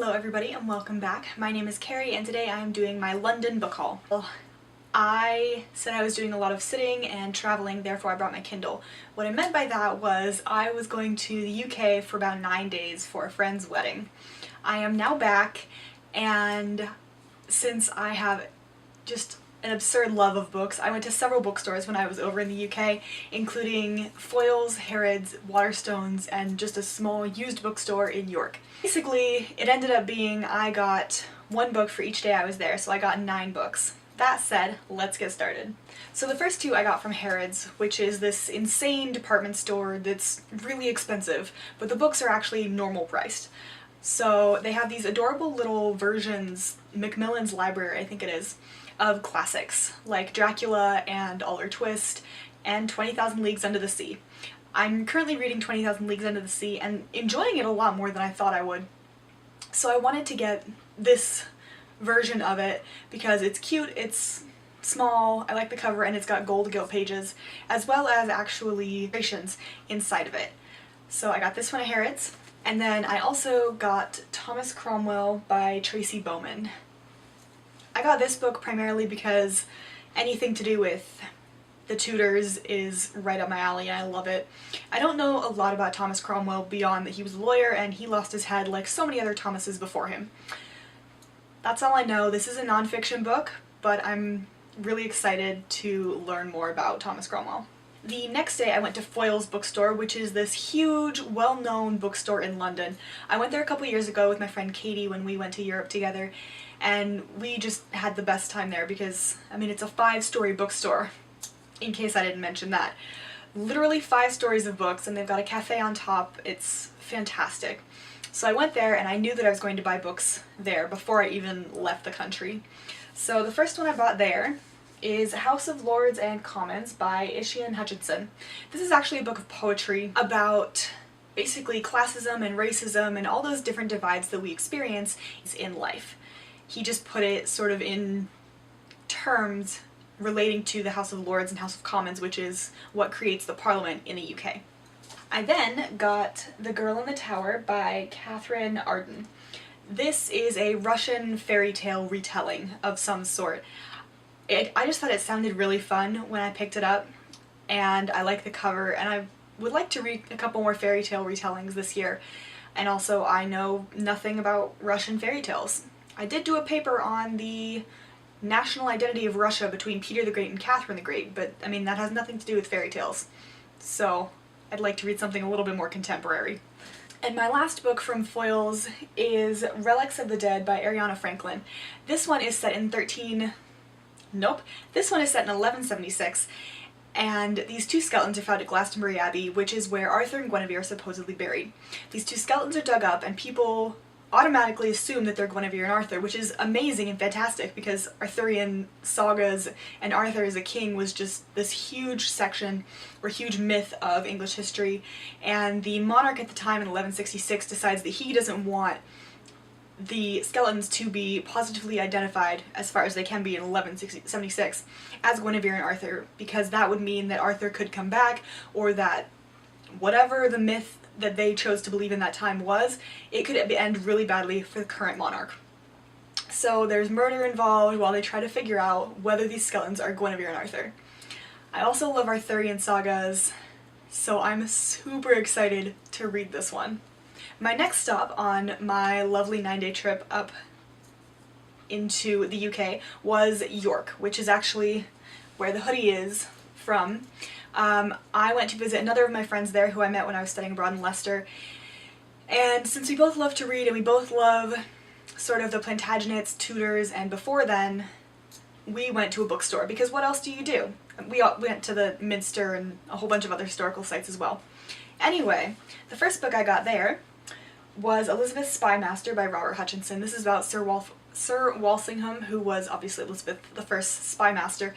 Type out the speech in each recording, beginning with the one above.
Hello everybody and welcome back. My name is Kari and today I am doing my London book haul. I said I was doing a lot of sitting and traveling, therefore I brought my Kindle. What I meant by that was I was going to the UK for about 9 days for a friend's wedding. I am now back, and since I have just an absurd love of books, I went to several bookstores when I was over in the UK, including Foyles, Harrods, Waterstones, and just a small used bookstore in York. Basically, it ended up being I got one book for each day I was there, so I got 9 books. That said, let's get started. So the first two I got from Harrods, which is this insane department store that's really expensive, but the books are actually normal priced. So they have these adorable little versions, McMillan's Library I think it is, of classics like Dracula and Oliver Twist and 20,000 Leagues Under the Sea. I'm currently reading 20,000 Leagues Under the Sea and enjoying it a lot more than I thought I would. So I wanted to get this version of it because it's cute, it's small, I like the cover, and it's got gold gilt pages, as well as actually illustrations inside of it. So I got this one at Harrods, and then I also got Thomas Cromwell by Tracy Bowman. I got this book primarily because anything to do with the Tudors is right up my alley and I love it. I don't know a lot about Thomas Cromwell beyond that he was a lawyer and he lost his head like so many other Thomases before him. That's all I know. This is a non-fiction book, but I'm really excited to learn more about Thomas Cromwell. The next day I went to Foyles bookstore, which is this huge, well-known bookstore in London. I went there a couple years ago with my friend Katie when we went to Europe together, and we just had the best time there because, I mean, it's a 5-story bookstore, in case I didn't mention that. Literally 5 stories of books, and they've got a cafe on top. It's fantastic. So I went there and I knew that I was going to buy books there before I even left the country. So the first one I bought there is House of Lords and Commons by Ishaian Hutchinson. This is actually a book of poetry about basically classism and racism and all those different divides that we experience in life. He just put it sort of in terms relating to the House of Lords and House of Commons, which is what creates the Parliament in the UK. I then got The Girl in the Tower by Catherine Arden. This is a Russian fairy tale retelling of some sort. I just thought it sounded really fun when I picked it up, and I like the cover, and I would like to read a couple more fairy tale retellings this year. And also, I know nothing about Russian fairy tales. I did do a paper on the national identity of Russia between Peter the Great and Catherine the Great, but I mean that has nothing to do with fairy tales. So I'd like to read something a little bit more contemporary. And my last book from Foyles is Relics of the Dead by Ariana Franklin. This one is set in This one is set in 1176, and these 2 skeletons are found at Glastonbury Abbey, which is where Arthur and Guinevere are supposedly buried. These 2 skeletons are dug up and people automatically assume that they're Guinevere and Arthur, which is amazing and fantastic because Arthurian sagas and Arthur as a king was just this huge section or huge myth of English history, and the monarch at the time in 1166 decides that he doesn't want the skeletons to be positively identified, as far as they can be in 1176, as Guinevere and Arthur, because that would mean that Arthur could come back, or that whatever the myth that they chose to believe in that time was, it could end really badly for the current monarch. So there's murder involved while they try to figure out whether these skeletons are Guinevere and Arthur. I also love Arthurian sagas, so I'm super excited to read this one. My next stop on my lovely 9-day trip up into the UK was York, which is actually where the hoodie is from. I went to visit another of my friends there who I met when I was studying abroad in Leicester, and since we both love to read and we both love sort of the Plantagenets, Tudors, and before then, we went to a bookstore, because what else do you do? We all went to the Minster and a whole bunch of other historical sites as well. Anyway, the first book I got there was Elizabeth's Spymaster by Robert Hutchinson. This is about Sir Walsingham, who was obviously Elizabeth I Spymaster.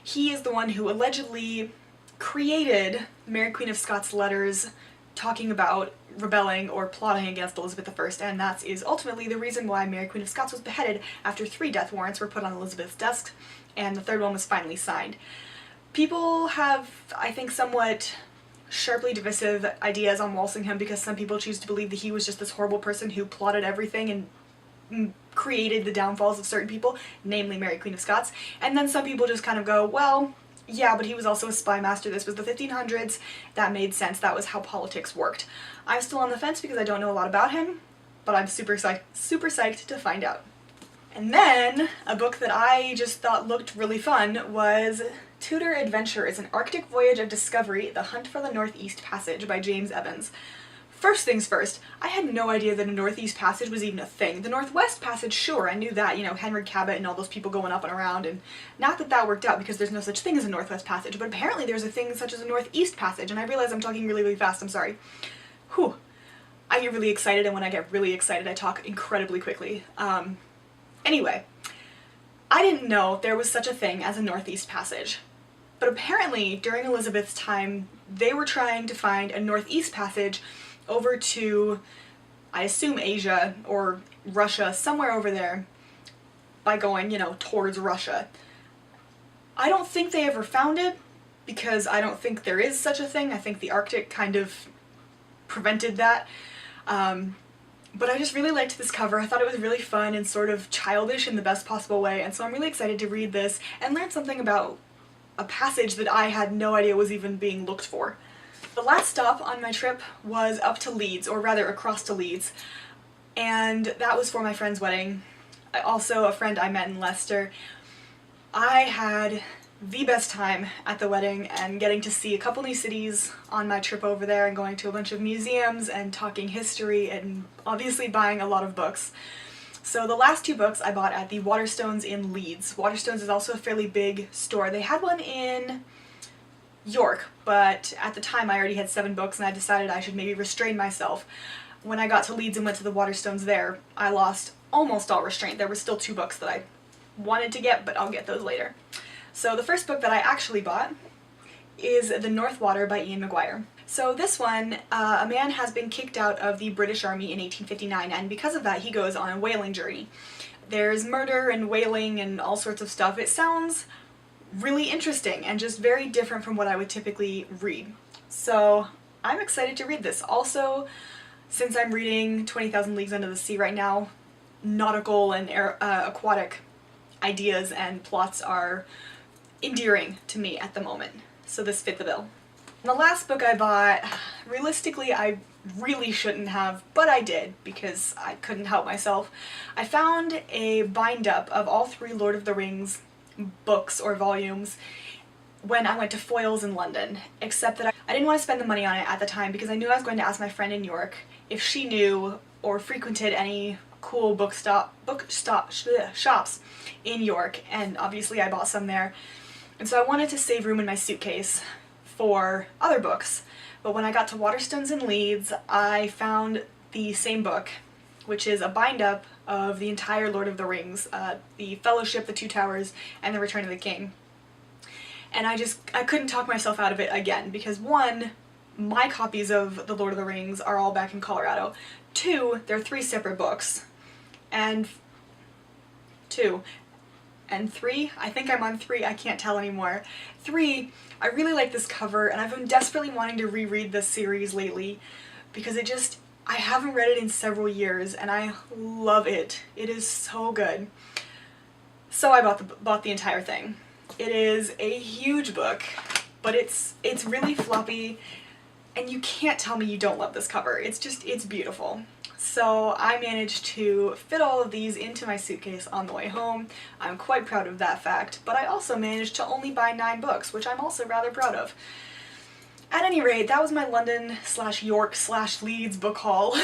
He is the one who allegedly created Mary Queen of Scots letters talking about rebelling or plotting against Elizabeth I, and that is ultimately the reason why Mary Queen of Scots was beheaded after 3 death warrants were put on Elizabeth's desk, and the 3rd one was finally signed. People have, I think, somewhat sharply divisive ideas on Walsingham because some people choose to believe that he was just this horrible person who plotted everything and created the downfalls of certain people, namely Mary Queen of Scots, and then some people just kind of go, well, yeah, but he was also a spymaster, this was the 1500s, that made sense, that was how politics worked. I'm still on the fence because I don't know a lot about him, but I'm super psyched to find out. And then, a book that I just thought looked really fun was Tudor Adventure is an Arctic Voyage of Discovery, The Hunt for the Northeast Passage by James Evans. First things first, I had no idea that a Northeast Passage was even a thing. The Northwest Passage, sure, I knew that, you know, Henry Cabot and all those people going up and around, and not that that worked out because there's no such thing as a Northwest Passage, but apparently there's a thing such as a Northeast Passage, and I realize I'm talking really, really fast, I'm sorry. Whew. I get really excited, and when I get really excited I talk incredibly quickly. Anyway, I didn't know there was such a thing as a Northeast Passage, but apparently during Elizabeth's time they were trying to find a Northeast Passage over to, I assume, Asia or Russia, somewhere over there, by going, you know, towards Russia. I don't think they ever found it, because I don't think there is such a thing. I think the Arctic kind of prevented that. But I just really liked this cover. I thought it was really fun and sort of childish in the best possible way, and so I'm really excited to read this and learn something about a passage that I had no idea was even being looked for. The last stop on my trip was up to Leeds, or rather across to Leeds, and that was for my friend's wedding. Also a friend I met in Leicester. I had the best time at the wedding and getting to see a couple new cities on my trip over there and going to a bunch of museums and talking history and obviously buying a lot of books. So the last two books I bought at the Waterstones in Leeds. Waterstones is also a fairly big store. They had one in York, but at the time I already had 7 books and I decided I should maybe restrain myself. When I got to Leeds and went to the Waterstones there, I lost almost all restraint. There were still 2 books that I wanted to get, but I'll get those later. So the first book that I actually bought is The North Water by Ian McGuire. So this one, a man has been kicked out of the British Army in 1859, and because of that he goes on a whaling journey. There's murder and whaling and all sorts of stuff. It sounds really interesting and just very different from what I would typically read. So I'm excited to read this. Also, since I'm reading 20,000 Leagues Under the Sea right now, nautical and aquatic ideas and plots are endearing to me at the moment, so this fit the bill. And the last book I bought, realistically I really shouldn't have, but I did because I couldn't help myself. I found a bind-up of all 3 Lord of the Rings books or volumes when I went to Foyles in London, except that I didn't want to spend the money on it at the time because I knew I was going to ask my friend in York if she knew or frequented any cool shops in York, and obviously I bought some there. And so I wanted to save room in my suitcase for other books, but when I got to Waterstones in Leeds, I found the same book, which is a bind-up of the entire Lord of the Rings, the Fellowship, the Two Towers, and the Return of the King. And I couldn't talk myself out of it again, because 1, my copies of the Lord of the Rings are all back in Colorado. 2, they're 3 separate books. And 2. And 3, I think I'm on 3, I can't tell anymore. 3, I really like this cover, and I've been desperately wanting to reread this series lately, because I haven't read it in several years, and I love it. It is so good. So I bought the entire thing. It is a huge book, but it's really floppy, and you can't tell me you don't love this cover. It's beautiful. So I managed to fit all of these into my suitcase on the way home. I'm quite proud of that fact, but I also managed to only buy 9 books, which I'm also rather proud of. At any rate, that was my London/York/Leeds book haul.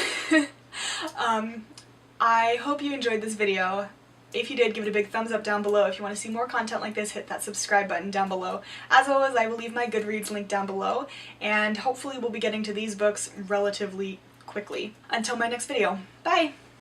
I hope you enjoyed this video. If you did, give it a big thumbs up down below. If you want to see more content like this, hit that subscribe button down below. As always, I will leave my Goodreads link down below, and hopefully we'll be getting to these books relatively quickly. Until my next video, bye!